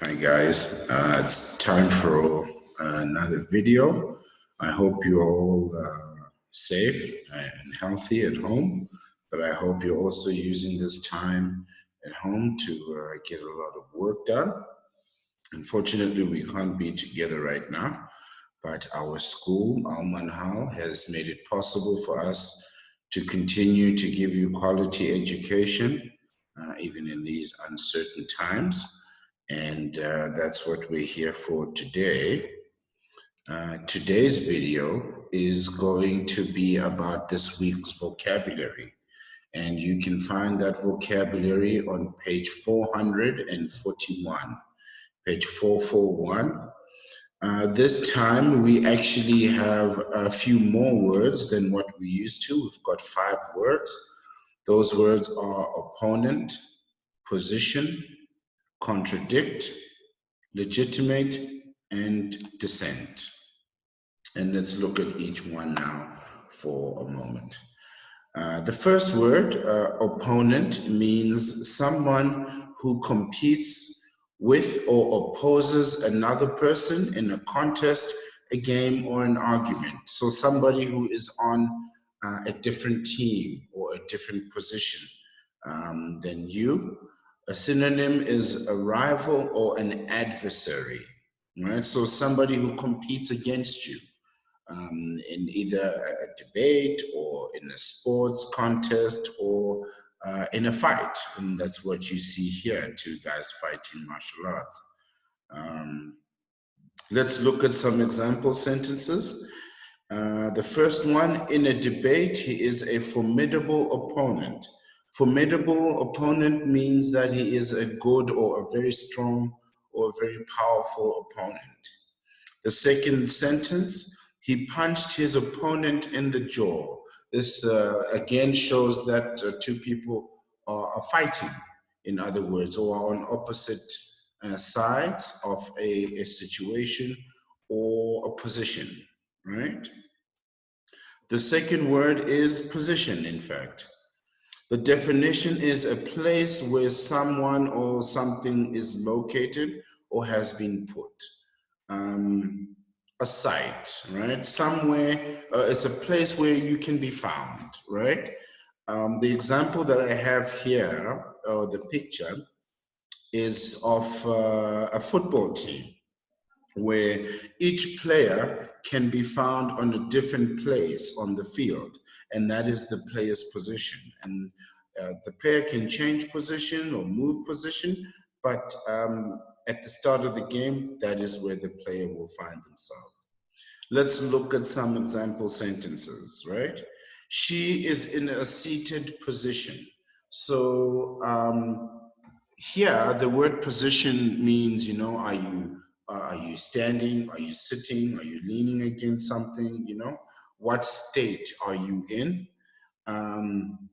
Hi guys, it's time for another video. I hope you're all safe and healthy at home, but I hope you're also using this time at home to get a lot of work done. Unfortunately, we can't be together right now, but our school, Al has made it possible for us to continue to give you quality education, even in these uncertain times. And that's what we're here for today. Today's video is going to be about this week's vocabulary. And you can find that vocabulary on page 441. Page 441. This time we actually have a few more words than what we used to. We've got 5 words. Those words are opponent, position, contradict, legitimate, and dissent. And let's look at each one now for a moment. The first word, opponent, means someone who competes with or opposes another person in a contest, a game, or an argument. So somebody who is on a different team or a different position than you. A synonym is a rival or an adversary, right? So somebody who competes against you in either a debate or in a sports contest or in a fight. And that's what you see here, two guys fighting martial arts. Um, let's look at some example sentences. The first one, in a debate, he is a formidable opponent. Formidable opponent means that he is a good or a very strong or a very powerful opponent. The second sentence, he punched his opponent in the jaw. This again shows that two people are fighting, in other words, or are on opposite sides of a situation or a position, right? The second word is position, in fact. The definition is a place where someone or something is located or has been put. Um, a site, right? Somewhere, it's a place where you can be found, right? The example that I have here, or the picture, is of a football team where each player can be found on a different place on the field, and that is the player's position. And the player can change position or move position, but at the start of the game, that is where the player will find themselves. Let's look at some example sentences, right? She is in a seated position. So here, the word position means, are you standing? Are you sitting? Are you leaning against something? What state are you in? Um,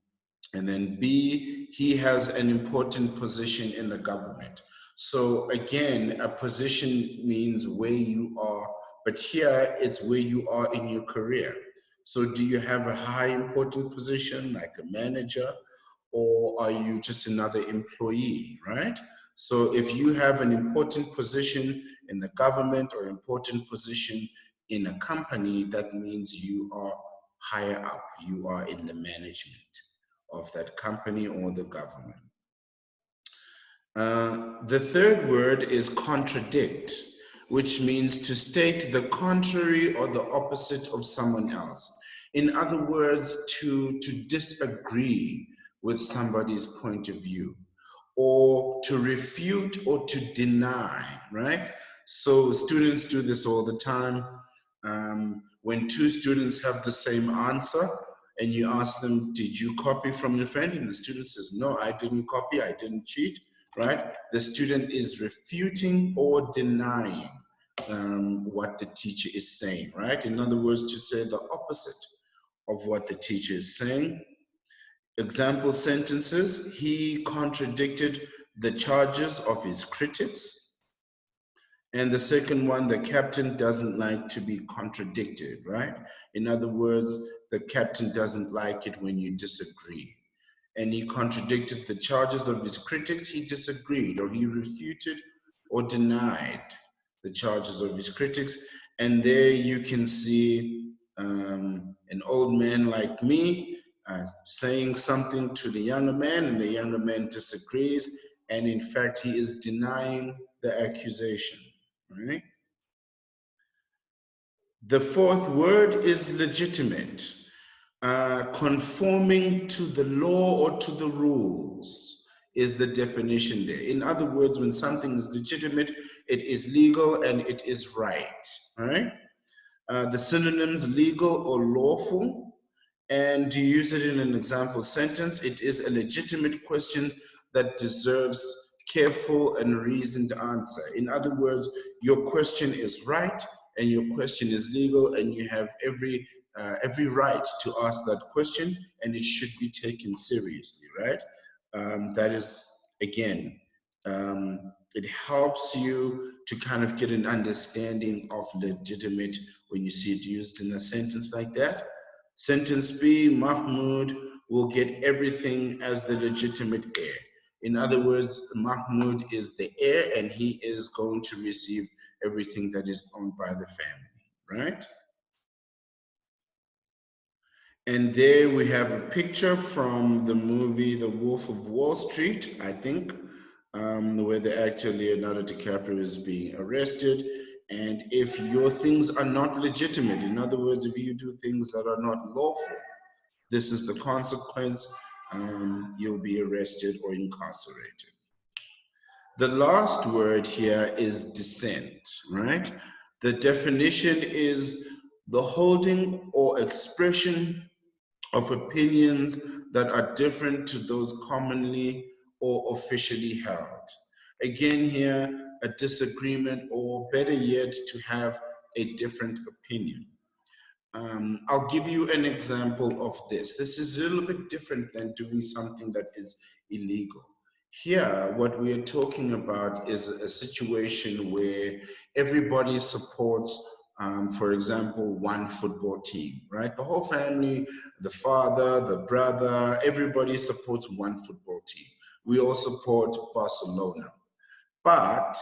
and then B, he has an important position in the government. So again, a position means where you are, but here it's where you are in your career. So do you have a high important position like a manager, or are you just another employee, right? So if you have an important position in the government or important position in a company, that means you are higher up, you are in the management of that company or the government. The third word is contradict, which means to state the contrary or the opposite of someone else. In other words, to disagree with somebody's point of view, or to refute or to deny, right? So students do this all the time. When two students have the same answer, and you ask them, did you copy from your friend? And the student says, no, I didn't copy, I didn't cheat, right? The student is refuting or denying what the teacher is saying, right? In other words, to say the opposite of what the teacher is saying. Example sentences, he contradicted the charges of his critics. And the second one, the captain doesn't like to be contradicted, right? In other words, the captain doesn't like it when you disagree. And he contradicted the charges of his critics. He disagreed or he refuted or denied the charges of his critics. And there you can see an old man like me saying something to the younger man, and the younger man disagrees, and in fact, he is denying the accusation, right? The fourth word is legitimate, conforming to the law or to the rules is the definition there. In other words, when something is legitimate, it is legal and it is right, all right? The synonyms legal or lawful, and to use it in an example sentence, it is a legitimate question that deserves careful and reasoned answer. In other words, your question is right and your question is legal, and you have every right to ask that question, and it should be taken seriously, right? That is, again, it helps you to kind of get an understanding of legitimate when you see it used in a sentence like that. Sentence B, Mahmoud will get everything as the legitimate heir. In other words, Mahmoud is the heir and he is going to receive everything that is owned by the family, right? And there we have a picture from the movie The Wolf of Wall Street, I think, where the actor Leonardo DiCaprio is being arrested. And if your things are not legitimate, in other words, if you do things that are not lawful, this is the consequence. You'll be arrested or incarcerated. The last word here is dissent, right? The definition is the holding or expression of opinions that are different to those commonly or officially held. Again, here, a disagreement, or better yet, to have a different opinion. I'll give you an example of this. This is a little bit different than doing something that is illegal. Here, what we are talking about is a situation where everybody supports, for example, one football team, right? The whole family, the father, the brother, everybody supports one football team. We all support Barcelona. But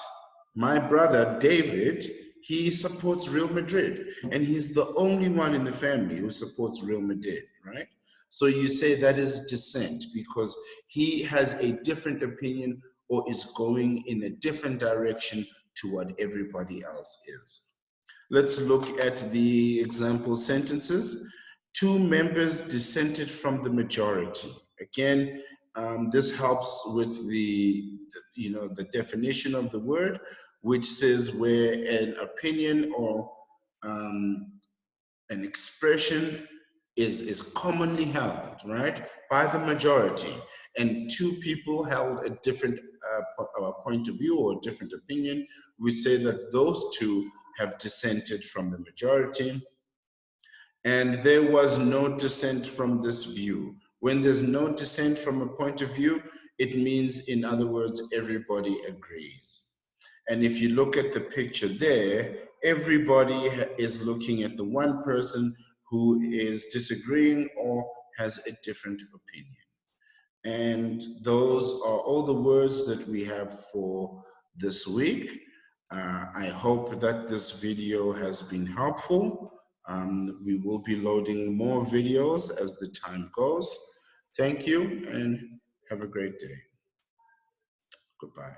my brother David, he supports Real Madrid, and he's the only one in the family who supports Real Madrid, right? So you say that is dissent because he has a different opinion or is going in a different direction to what everybody else is. Let's look at the example sentences. Two members dissented from the majority. Again, this helps with the definition of the word, which says where an opinion or um, an expression is commonly held, right, by the majority, and two people held a different point of view or a different opinion, we say that those two have dissented from the majority. And there was no dissent from this view. When there's no dissent from a point of view, it means, in other words, everybody agrees. And if you look at the picture there, everybody is looking at the one person who is disagreeing or has a different opinion. And those are all the words that we have for this week. I hope that this video has been helpful. We will be loading more videos as the time goes. Thank you and have a great day. Goodbye.